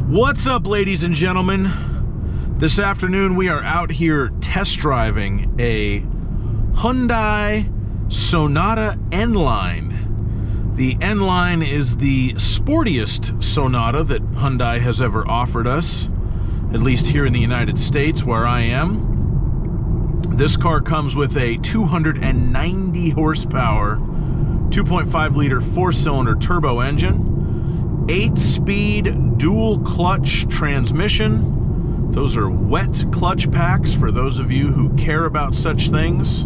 What's up, ladies and gentlemen? This afternoon we are out here test driving a Hyundai Sonata N Line. The N Line is the sportiest Sonata that Hyundai has ever offered us, at least here in the United States where I am. This car comes with a 290 horsepower, 2.5 liter 4-cylinder turbo engine, 8-speed dual clutch transmission. Those are wet clutch packs for those of you who care about such things.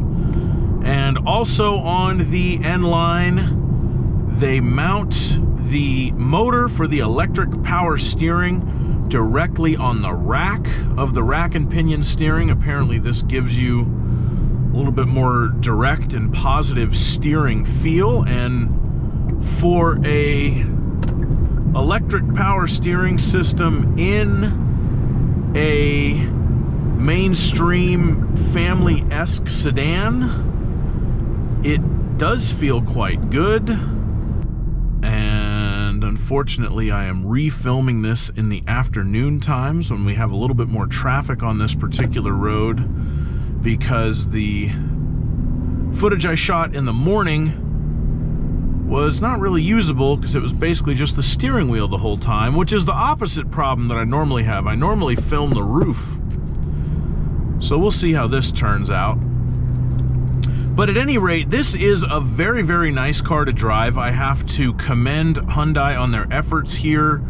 And also on the N Line, they mount the motor for the electric power steering directly on the rack of the rack and pinion steering. Apparently this gives you a little bit more direct and positive steering feel. And for a electric power steering system in a mainstream family-esque sedan, it does feel quite good. And unfortunately I am refilming this in the afternoon times when we have a little bit more traffic on this particular road, because the footage I shot in the morning was not really usable because it was basically just the steering wheel the whole time, which is the opposite problem that I normally have. I normally film the roof. So we'll see how this turns out. But at any rate, this is a very, very nice car to drive. I have to commend Hyundai on their efforts here.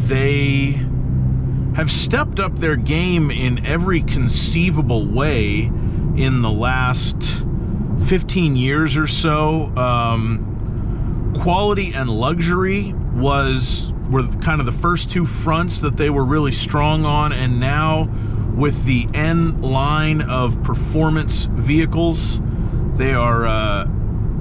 They have stepped up their game in every conceivable way in the last 15 years or so. Quality and luxury were kind of the first two fronts that they were really strong on, and now with the N line of performance vehicles, they are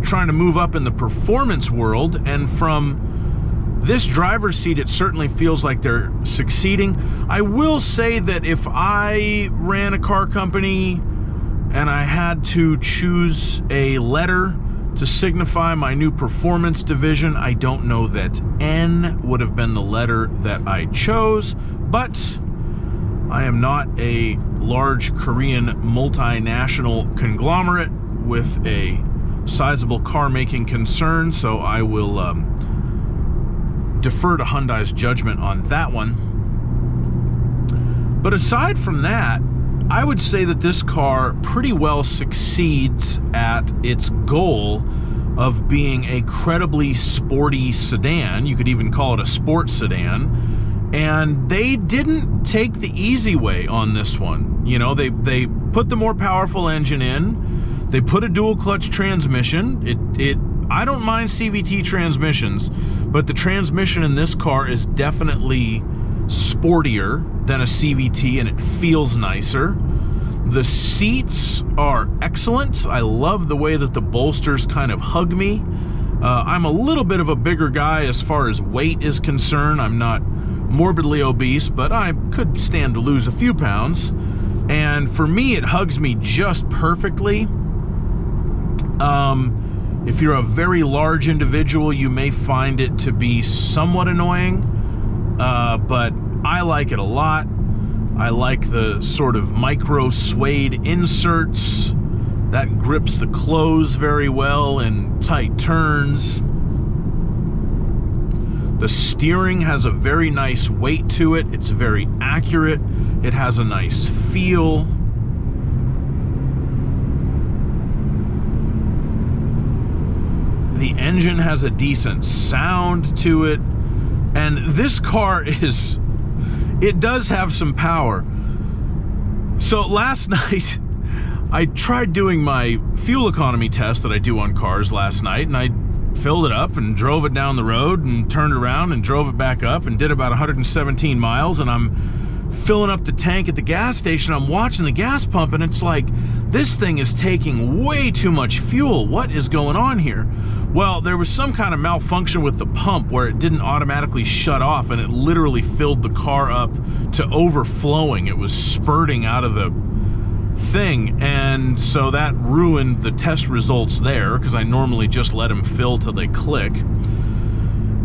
trying to move up in the performance world, and from this driver's seat it certainly feels like they're succeeding. I will say that if I ran a car company and I had to choose a letter to signify my new performance division, I don't know that N would have been the letter that I chose, but I am not a large Korean multinational conglomerate with a sizable car-making concern, so I will defer to Hyundai's judgment on that one. But aside from that, I would say that this car pretty well succeeds at its goal of being a credibly sporty sedan. You could even call it a sports sedan. And they didn't take the easy way on this one. You know, they put the more powerful engine in. They put a dual clutch transmission. I don't mind CVT transmissions, but the transmission in this car is definitely sportier than a CVT, and it feels nicer. The seats are excellent. I love the way that the bolsters kind of hug me. I'm a little bit of a bigger guy as far as weight is concerned. I'm not morbidly obese, but I could stand to lose a few pounds. And for me, it hugs me just perfectly. If you're a very large individual, you may find it to be somewhat annoying, but I like it a lot. I like the sort of micro suede inserts that grips the clothes very well in tight turns. The steering has a very nice weight to it. It's very accurate. It has a nice feel. The engine has a decent sound to it. And this car it does have some power. So last night, I tried doing my fuel economy test that I do on cars last night, and I filled it up and drove it down the road and turned around and drove it back up and did about 117 miles, and I'm filling up the tank at the gas station. I'm watching the gas pump, and it's like, this thing is taking way too much fuel. What is going on here? Well, there was some kind of malfunction with the pump where it didn't automatically shut off, and it literally filled the car up to overflowing. It was spurting out of the thing, and so that ruined the test results there, because I normally just let them fill till they click.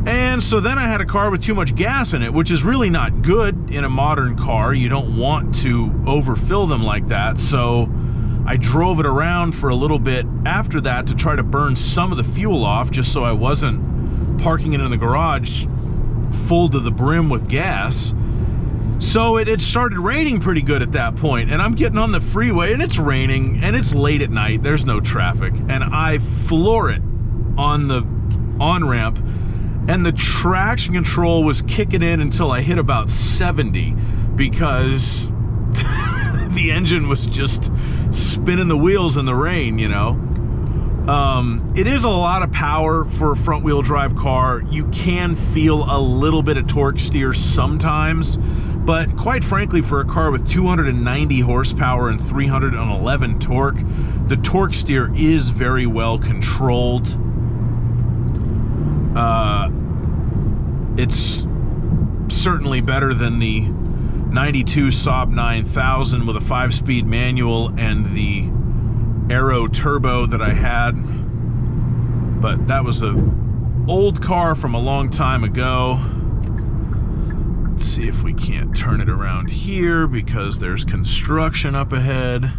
And so then I had a car with too much gas in it, which is really not good in a modern car. You don't want to overfill them like that. So I drove it around for a little bit after that to try to burn some of the fuel off, just so I wasn't parking it in the garage full to the brim with gas. So it started raining pretty good at that point, and I'm getting on the freeway and it's raining and it's late at night. There's no traffic, and I floor it on the on-ramp, and the traction control was kicking in until I hit about 70 because the engine was just spinning the wheels in the rain, you know. It is a lot of power for a front-wheel drive car. You can feel a little bit of torque steer sometimes, but quite frankly, for a car with 290 horsepower and 311 torque, the torque steer is very well controlled. It's certainly better than the 92 Saab 9000 with a 5-speed manual and the Aero Turbo that I had, but that was an old car from a long time ago. Let's see if we can't turn it around here because there's construction up ahead,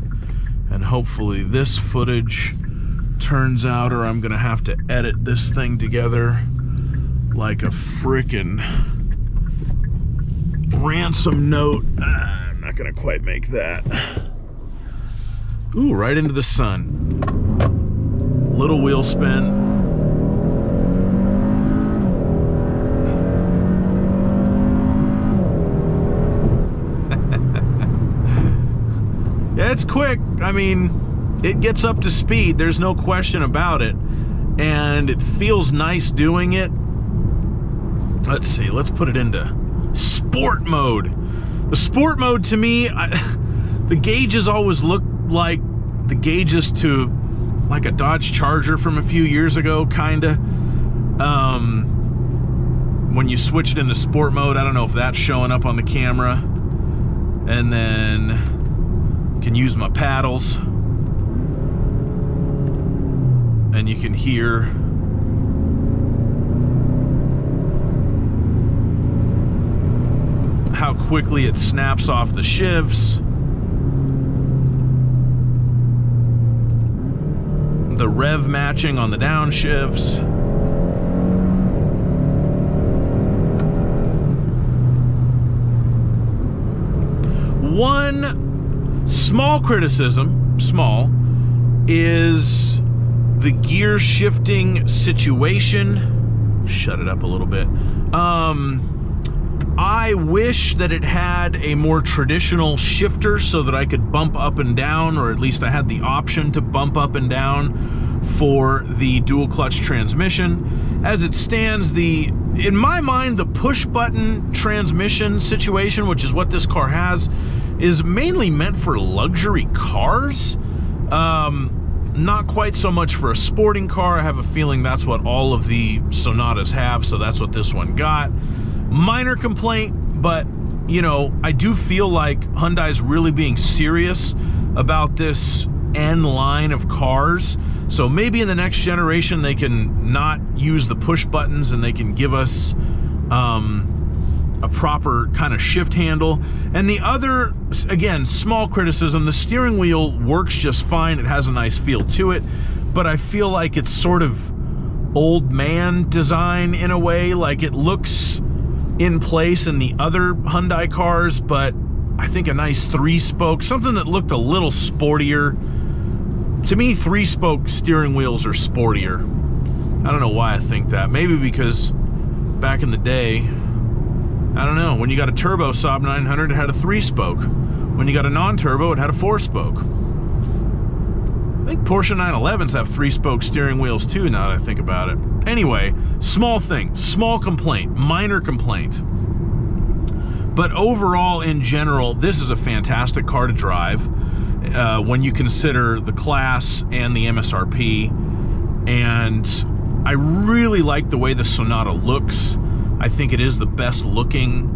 and hopefully this footage turns out, or I'm gonna have to edit this thing together like a frickin' ransom note. I'm not gonna quite make that. Ooh, right into the sun. Little wheel spin. Yeah, it's quick. I mean, it gets up to speed. There's no question about it. And it feels nice doing it. Let's see, let's put it into sport mode. The sport mode, to me, the gauges always look like the gauges to like a Dodge Charger from a few years ago, kinda. When you switch it into sport mode, I don't know if that's showing up on the camera. And then can use my paddles, and you can hear how quickly it snaps off the shifts. The rev matching on the downshifts. One small criticism, is the gear shifting situation. Shut it up a little bit. I wish that it had a more traditional shifter so that I could bump up and down, or at least I had the option to bump up and down for the dual clutch transmission. As it stands, in my mind, the push button transmission situation, which is what this car has, is mainly meant for luxury cars. Not quite so much for a sporting car. I have a feeling that's what all of the Sonatas have, so that's what this one got. Minor complaint, but you know, I do feel like Hyundai's really being serious about this N line of cars. So maybe in the next generation they can not use the push buttons and they can give us a proper kind of shift handle. And the other, again, small criticism, the steering wheel works just fine. It has a nice feel to it, but I feel like it's sort of old man design in a way. Like it looks in place in the other Hyundai cars, but I think a nice 3-spoke, something that looked a little sportier. To me, 3-spoke steering wheels are sportier. I don't know why I think that. Maybe because back in the day, I don't know, when you got a turbo Saab 900, it had a 3-spoke. When you got a non-turbo, it had a 4-spoke. I think Porsche 911s have 3-spoke steering wheels too, now that I think about it. Anyway, small thing, small complaint, minor complaint. But overall, in general, this is a fantastic car to drive when you consider the class and the MSRP. And I really like the way the Sonata looks. I think it is the best looking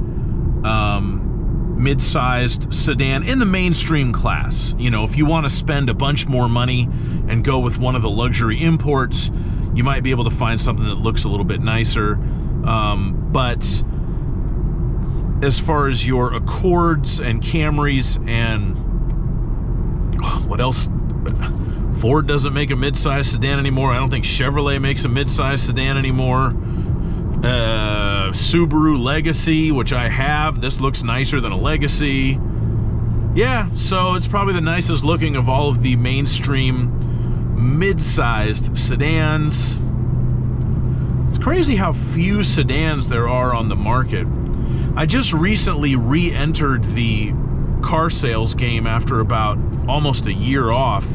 mid-sized sedan in the mainstream class. You know, if you want to spend a bunch more money and go with one of the luxury imports, you might be able to find something that looks a little bit nicer. But as far as your Accords and Camrys and what else? Ford doesn't make a midsize sedan anymore. I don't think Chevrolet makes a midsize sedan anymore. Subaru Legacy, which I have. This looks nicer than a Legacy. Yeah, so it's probably the nicest looking of all of the mainstream mid-sized sedans. It's crazy how few sedans there are on the market. I just recently re-entered the car sales game after about almost a year off.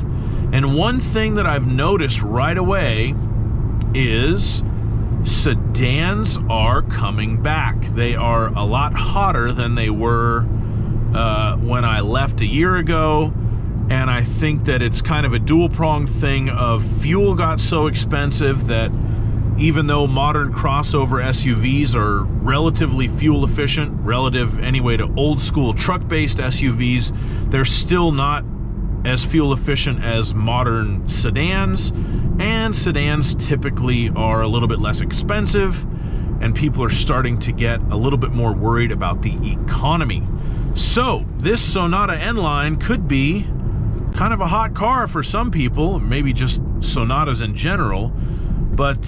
And one thing that I've noticed right away is sedans are coming back. They are a lot hotter than they were when I left a year ago, and I think that it's kind of a dual-pronged thing of fuel got so expensive that even though modern crossover SUVs are relatively fuel efficient, relative anyway to old school truck-based SUVs, they're still not as fuel efficient as modern sedans, and sedans typically are a little bit less expensive, and people are starting to get a little bit more worried about the economy. So this Sonata N Line could be kind of a hot car for some people, maybe just Sonatas in general, but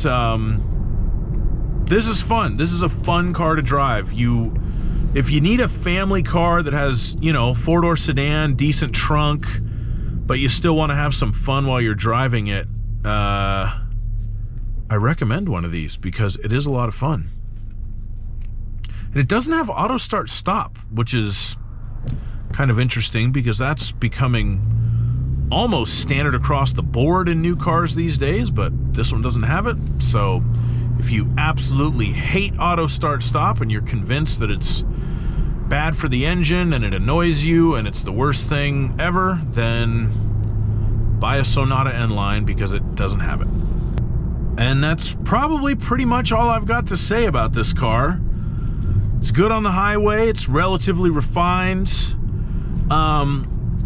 this is fun. This is a fun car to drive. If you need a family car that has, you know, four-door sedan, decent trunk, but you still want to have some fun while you're driving it, I recommend one of these because it is a lot of fun. And it doesn't have auto start stop, which is kind of interesting because that's becoming almost standard across the board in new cars these days, but this one doesn't have it. So if you absolutely hate auto start stop and you're convinced that it's bad for the engine and it annoys you and it's the worst thing ever, then buy a Sonata N Line because it doesn't have it. And that's probably pretty much all I've got to say about this car. It's good on the highway. It's relatively refined.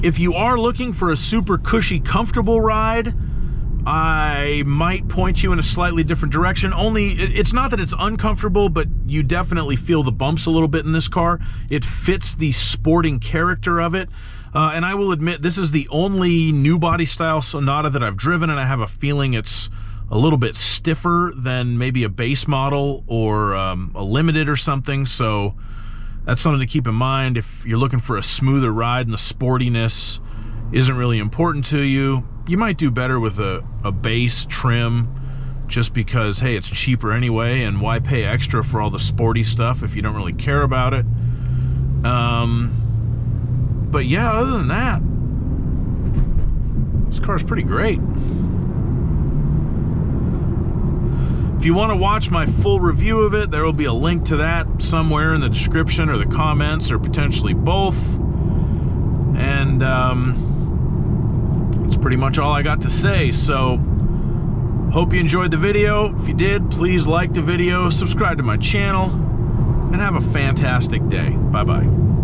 If you are looking for a super cushy, comfortable ride, I might point you in a slightly different direction. Only, it's not that it's uncomfortable, but you definitely feel the bumps a little bit in this car. It fits the sporting character of it. And I will admit, this is the only new body style Sonata that I've driven, and I have a feeling it's a little bit stiffer than maybe a base model or a limited or something. So that's something to keep in mind if you're looking for a smoother ride and the sportiness isn't really important to you. You might do better with a base trim just because, hey, it's cheaper anyway, and why pay extra for all the sporty stuff if you don't really care about it? But yeah, other than that, this car's pretty great. If you want to watch my full review of it, there will be a link to that somewhere in the description or the comments, or potentially both. And that's pretty much all I got to say. So hope you enjoyed the video. If you did, please like the video, subscribe to my channel, and have a fantastic day. Bye-bye.